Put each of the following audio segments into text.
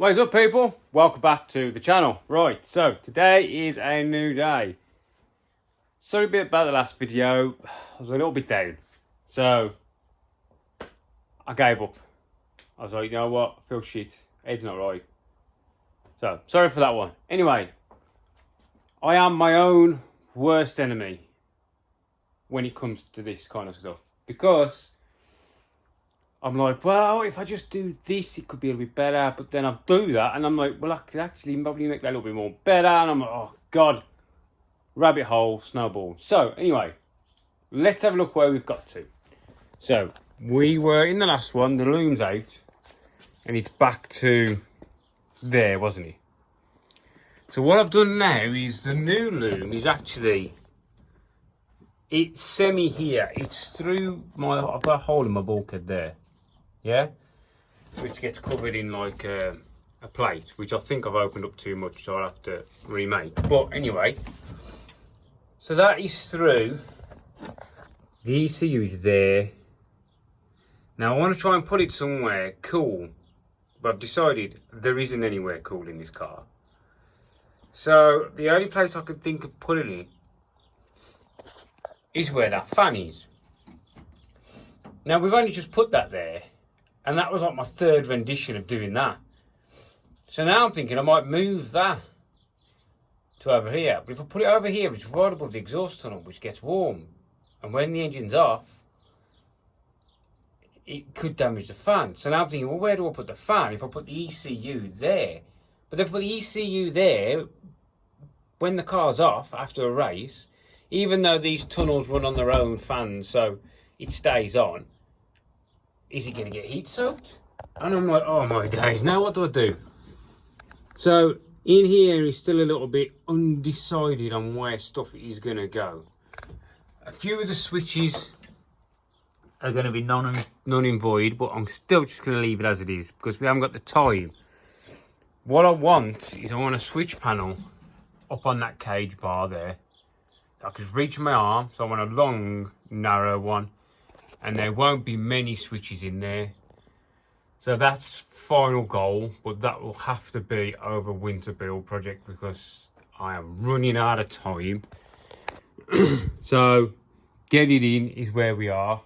What is up, people? Welcome back to the channel. Right, so today is a new day. Sorry a bit about the last video. I was a little bit down, so I gave up. I was like, you know what, I feel shit, head's not right. So sorry for that one. Anyway, I am my own worst enemy when it comes to this kind of stuff, because I'm like, well, if I just do this, it could be a little bit better. But then I do that, and I'm like, well, I could actually probably make that a little bit more better. And I'm like, oh, God. Rabbit hole, snowball. So, anyway, let's have a look where we've got to. So, we were in the last one, the loom's out. And it's back to there, wasn't it? So, what I've done now is the new loom is actually... It's semi here. It's through my... I've got a hole in my bulkhead there. Yeah, which gets covered in like a plate, which I think I've opened up too much, so I'll have to remake. But anyway, so that is through. The ECU is there. Now I want to try and put it somewhere cool, but I've decided there isn't anywhere cool in this car. So the only place I could think of putting it is where that fan is. Now we've only just put that there. And that was like my third rendition of doing that. So now I'm thinking I might move that to over here. But if I put it over here, it's right above the exhaust tunnel, which gets warm. And when the engine's off, it could damage the fan. So now I'm thinking, well, where do I put the fan if I put the ECU there? But if I put the ECU there, when the car's off after a race, even though these tunnels run on their own fans, so it stays on, is it going to get heat soaked? And I'm like, oh my days, now what do I do? So in here is still a little bit undecided on where stuff is going to go. A few of the switches are going to be none and void, but I'm still just going to leave it as it is because we haven't got the time. What I want is I want a switch panel up on that cage bar there. I could reach my arm, so I want a long, narrow one. And there won't be many switches in there. So that's final goal, but that will have to be over winter build project because I am running out of time. So get it in is where we are.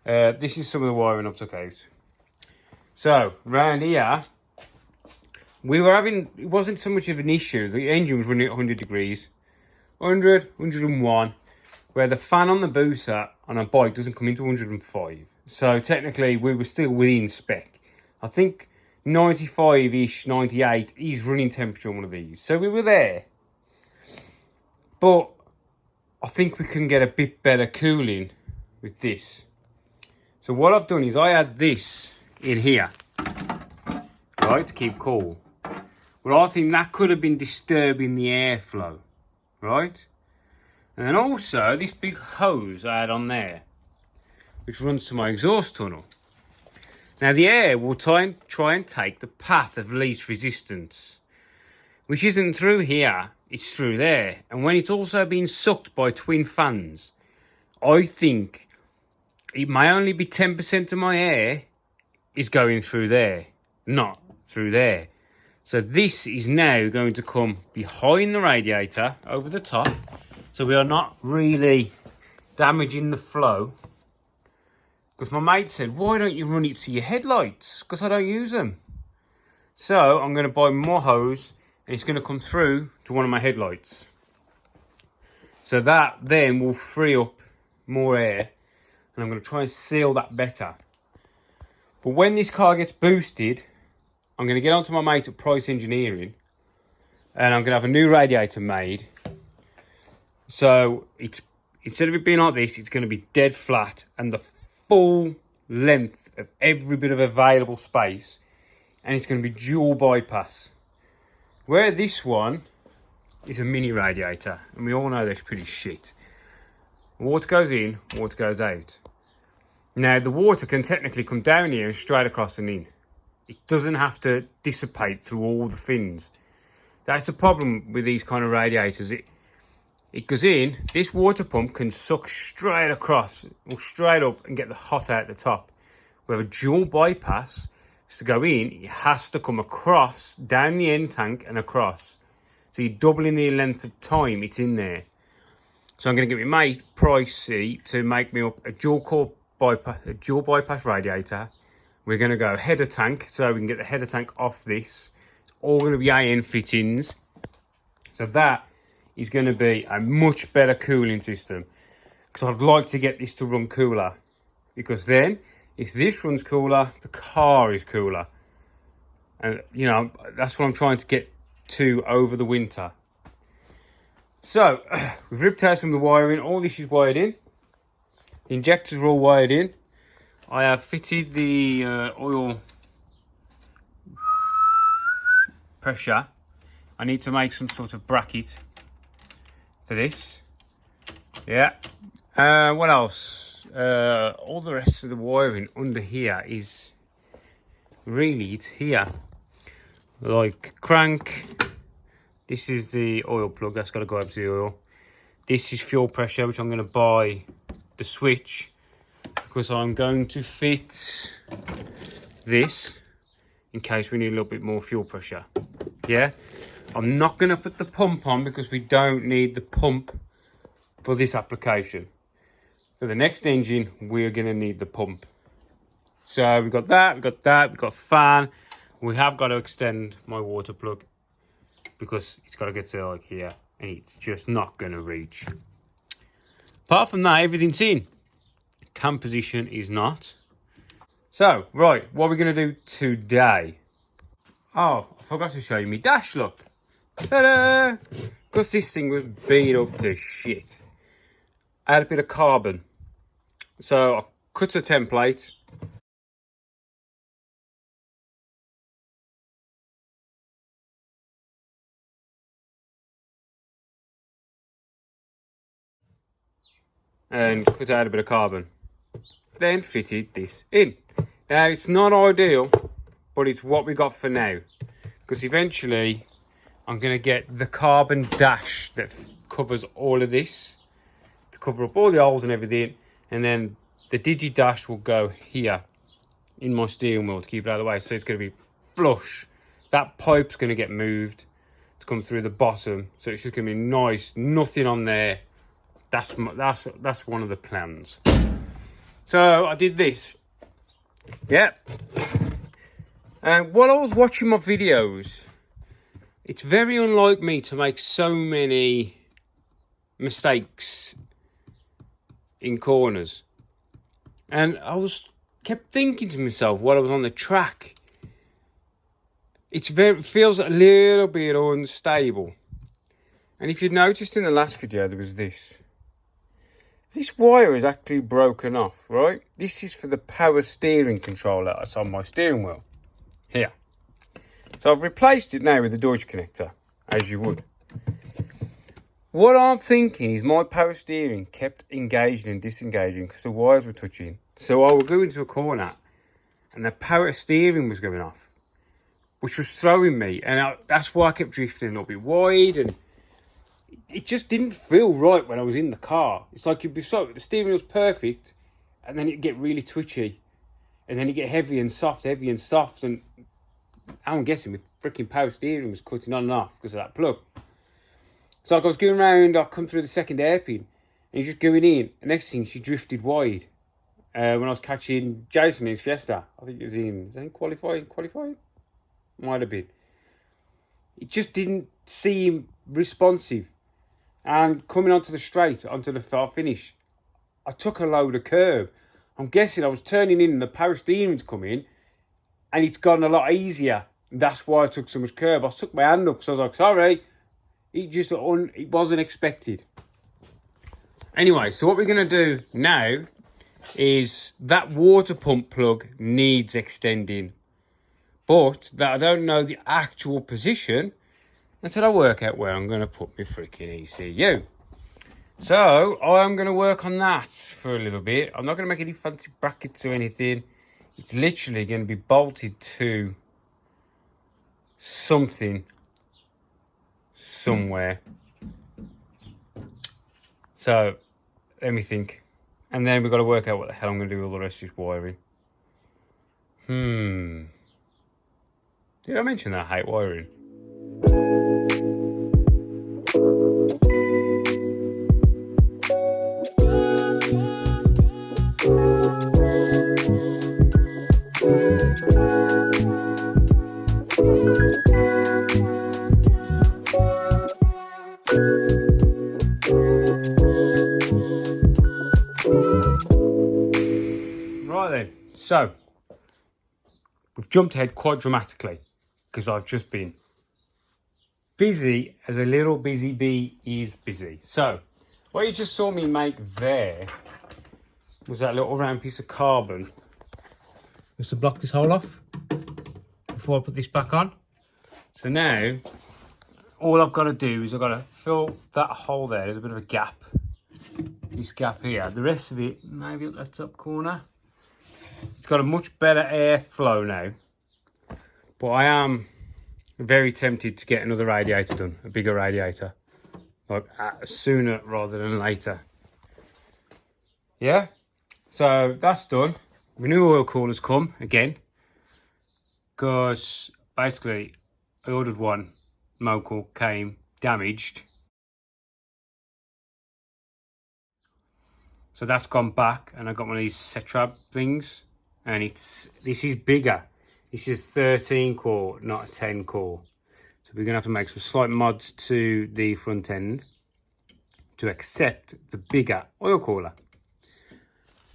This is some of the wiring I've took out. So round here, we were having, it wasn't so much of an issue. The engine was running at 100 degrees, 100, 101. Where the fan on the booster on a bike doesn't come into 105. So technically we were still within spec. I think 95-ish, 98 is running temperature on one of these. So we were there. But I think we can get a bit better cooling with this. So what I've done is I had this in here, right, to keep cool. But I think that could have been disturbing the airflow, right? And then also this big hose I had on there, which runs to my exhaust tunnel. Now the air will try and take the path of least resistance, which isn't through here, it's through there. And when it's also being sucked by twin fans, I think it may only be 10% of my air is going through there, not through there. So this is now going to come behind the radiator over the top. So we are not really damaging the flow. Because my mate said, why don't you run it to your headlights? Because I don't use them. So I'm going to buy more hose and it's going to come through to one of my headlights. So that then will free up more air. And I'm going to try and seal that better. But when this car gets boosted, I'm going to get onto my mate at Price Engineering. And I'm going to have a new radiator made. So it's, instead of it being like this, it's going to be dead flat and the full length of every bit of available space, and it's going to be dual bypass. Where this one is a mini radiator, and we all know that's pretty shit. Water goes in, water goes out. Now the water can technically come down here and straight across and in. It doesn't have to dissipate through all the fins. That's the problem with these kind of radiators. It goes in, this water pump can suck straight across or straight up and get the hot out the top. We have a dual bypass, to go in, it has to come across, down the end tank and across. So you're doubling the length of time it's in there. So I'm going to get my mate Pricey to make me up a dual bypass radiator. We're going to go header tank, so we can get the header tank off this. It's all going to be AN fittings. So that is going to be a much better cooling system. Because I'd like to get this to run cooler. Because then, if this runs cooler, the car is cooler. And, you know, that's what I'm trying to get to over the winter. So, we've ripped out some of the wiring. All this is wired in. The injectors are all wired in. I have fitted the oil pressure. I need to make some sort of bracket for this. Yeah. What else? All the rest of the wiring under here is really, it's here. Like crank. This is the oil plug. That's got to go up to the oil. This is fuel pressure, which I'm going to buy the switch. Because I'm going to fit this in case we need a little bit more fuel pressure. Yeah, I'm not going to put the pump on because we don't need the pump for this application. For the next engine, we're going to need the pump. So we've got that, we've got a fan. We have got to extend my water plug because it's got to get to like here and it's just not going to reach. Apart from that, everything's in. Cam position is not. So, right, what are we going to do today? Oh, I forgot to show you my dash, look. Ta-da! Because this thing was beat up to shit. I had a bit of carbon. So, I cut a template. And cut out a bit of carbon. Then fitted this in. Now, it's not ideal, but it's what we got for now. Because eventually, I'm going to get the carbon dash that covers all of this. To cover up all the holes and everything. And then the digi dash will go here. In my steering wheel to keep it out of the way. So it's going to be flush. That pipe's going to get moved. To come through the bottom. So it's just going to be nice. Nothing on there. That's one of the plans. So I did this. Yep. And while I was watching my videos, it's very unlike me to make so many mistakes in corners. And I kept thinking to myself while I was on the track, it feels a little bit unstable. And if you noticed in the last video, there was this. This wire is actually broken off, right? This is for the power steering controller that's on my steering wheel. Here. So I've replaced it now with the Deutsch connector, as you would. What I'm thinking is my power steering kept engaging and disengaging because the wires were touching. So I would go into a corner and the power steering was going off, which was throwing me. And that's why I kept drifting a little bit wide, and it just didn't feel right when I was in the car. It's like the steering was perfect, and then it'd get really twitchy, and then it'd get heavy and soft, and I'm guessing my freaking power steering was cutting on and off because of that plug. So like I was going around, I come through the second hairpin, and he's just going in. The next thing, she drifted wide. When I was catching Jason in his Fiesta, I think it was in qualifying? Might have been. It just didn't seem responsive. And coming onto the straight, onto the far finish, I took a load of curb. I'm guessing I was turning in and the power steering's come in, and it's gotten a lot easier. That's why I took so much curb. I took my hand up because I was like, sorry. It wasn't expected. Anyway, so what we're going to do now is that water pump plug needs extending. But that I don't know the actual position until I work out where I'm going to put my freaking ECU. So, I'm going to work on that for a little bit. I'm not going to make any fancy brackets or anything. It's literally going to be bolted to something somewhere. So, let me think. And then we've got to work out what the hell I'm going to do with all the rest of this wiring. Did I mention that I hate wiring? Right then, so we've jumped ahead quite dramatically because I've just been busy as a little busy bee is busy. So what you just saw me make there was that little round piece of carbon just to block this hole off before I put this back on. So now all I've got to do is I've got to fill that hole there. There's a bit of a gap, this gap here. The rest of it, maybe at the top corner. It's got a much better airflow now, but I am very tempted to get another radiator done, a bigger radiator, like sooner rather than later. Yeah, so that's done. The new oil cooler's come again, because basically I ordered one, local, came damaged. So that's gone back, and I got one of these Cetrab things, and this is bigger. This is 13 core, not a 10 core. So we're gonna have to make some slight mods to the front end to accept the bigger oil cooler.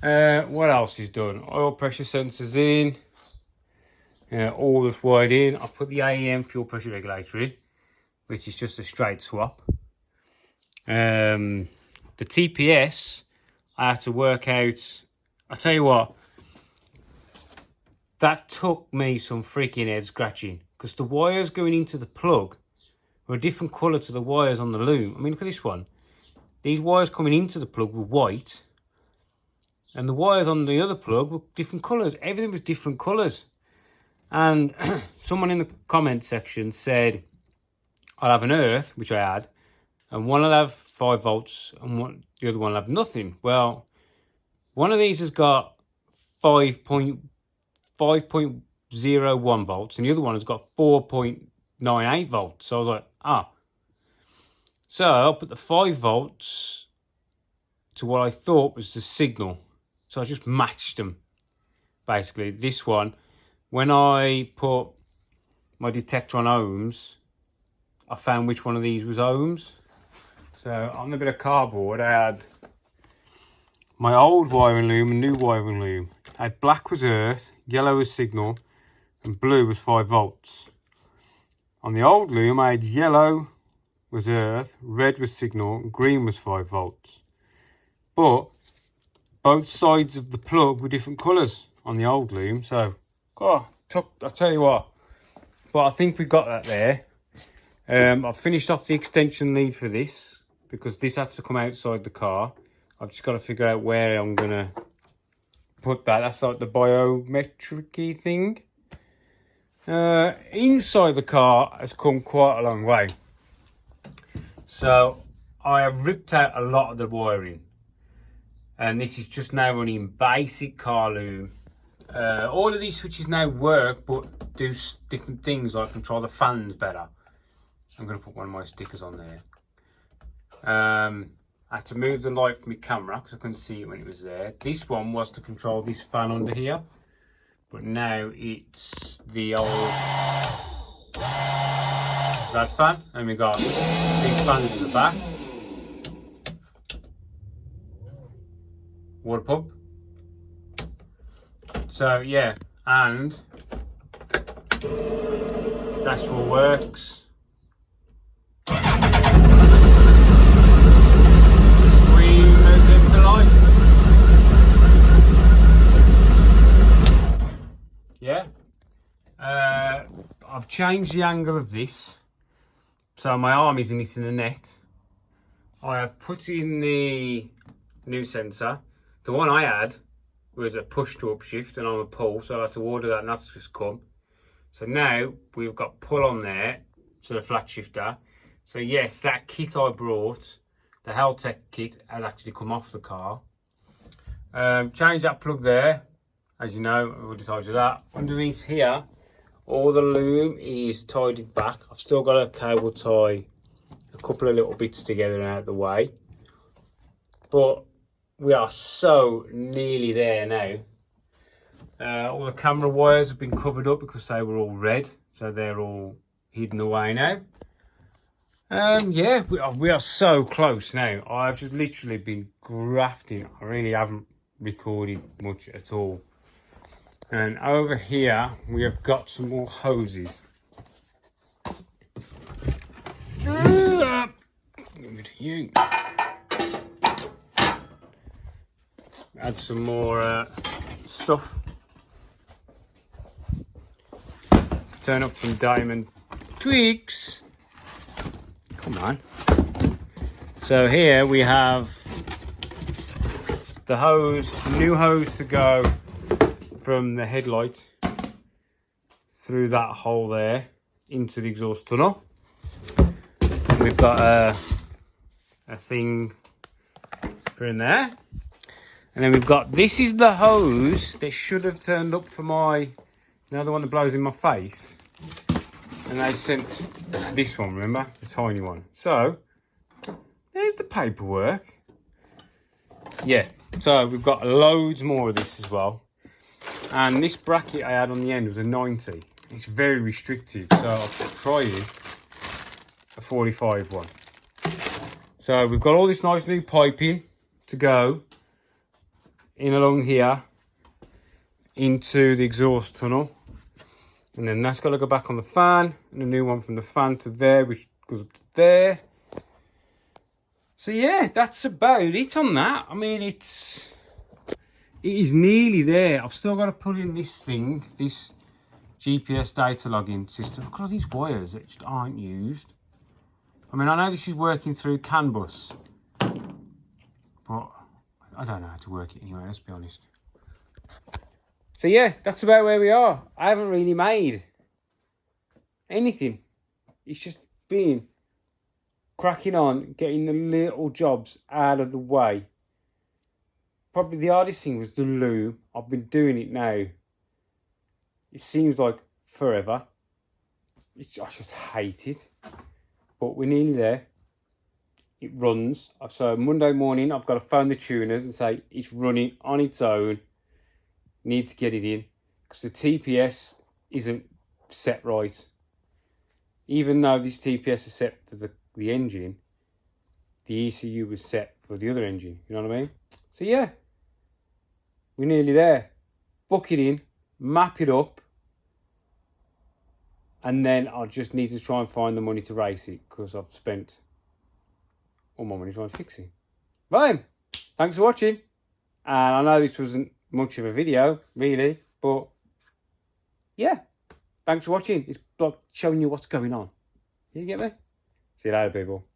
What else is done? Oil pressure sensors in, all that's wired in. I put the AEM fuel pressure regulator in, which is just a straight swap. The TPS, I had to work out, I'll tell you what, that took me some freaking head scratching, because the wires going into the plug were a different colour to the wires on the loom. I mean, look at this one. These wires coming into the plug were white, and the wires on the other plug were different colours. Everything was different colours. And someone in the comment section said, I'll have an earth, which I had, and one will have 5 volts and the other one will have nothing. Well, one of these has got 5.01 volts and the other one has got 4.98 volts. So I was like, So I'll put the 5 volts to what I thought was the signal. So I just matched them. Basically, this one, when I put my detector on ohms, I found which one of these was ohms. So on the bit of cardboard, I had my old wiring loom and new wiring loom. I had black was earth, yellow was signal, and blue was 5 volts. On the old loom, I had yellow was earth, red was signal, and green was 5 volts. But both sides of the plug were different colours on the old loom. So, I'll tell you what, but I think we got that there. I've finished off the extension lead for this, because this had to come outside the car. I've just got to figure out where I'm going to put that. That's like the biometric-y thing. Inside the car has come quite a long way. So I have ripped out a lot of the wiring. And this is just now running basic car loom. All of these switches now work, but do different things, like control the fans better. I'm going to put one of my stickers on there. I had to move the light from my camera because I couldn't see it when it was there. This one was to control this fan under here, but now it's the old that fan, and we got these fans in the back, water pump. So yeah, and dashboard works. Yeah, I've changed the angle of this, so my arm is in it in a net. I have put in the new sensor. The one I had was a push to upshift and I'm a pull, so I had to order that and that's just come. So now we've got pull on there, so the flat shifter. So yes, that kit I brought, the Haltech kit, has actually come off the car. Changed that plug there. As you know, I've already told you that. Underneath here, All the loom is tidied back. I've still got a cable tie a couple of little bits together and out of the way. But we are so nearly there now. All the camera wires have been covered up because they were all red, so they're all hidden away now. Yeah, we are so close now. I've just literally been grafting. I really haven't recorded much at all. And over here we have got some more hoses. Give it to you. Add some more stuff. Turn up some diamond twigs. Come on. So here we have the hose, new hose to go from the headlight through that hole there into the exhaust tunnel. And we've got a thing for in there. And then we've got, this is the hose that should have turned up for my, you know, the one that blows in my face. And they sent this one, remember? The tiny one. So, there's the paperwork. Yeah, so we've got loads more of this as well. And this bracket I had on the end was a 90. It's very restricted, so I'll try it a 45 one. So we've got all this nice new piping to go in along here into the exhaust tunnel. And then that's got to go back on the fan, and a new one from the fan to there, which goes up to there. So yeah, that's about it on that. I mean, it is nearly there. I've still got to put in this thing, this GPS data logging system. Look at all these wires that just aren't used. I mean, I know this is working through CAN bus, but I don't know how to work it anyway, let's be honest. So yeah, that's about where we are. I haven't really made anything. It's just been cracking on, getting the little jobs out of the way. Probably the hardest thing was the loom. I've been doing it now. It seems like forever. I just hate it. But we're nearly there. It runs. So Monday morning, I've got to phone the tuners and say it's running on its own. Need to get it in because the TPS isn't set right. Even though this TPS is set for the engine, the ECU was set for the other engine. You know what I mean? So yeah, we're nearly there. Book it in, map it up, and then I'll just need to try and find the money to race it because I've spent all my money trying to fix it. Fine. Thanks for watching. And I know this wasn't much of a video, really, but yeah, thanks for watching. It's like showing you what's going on. You get me? See you later, people.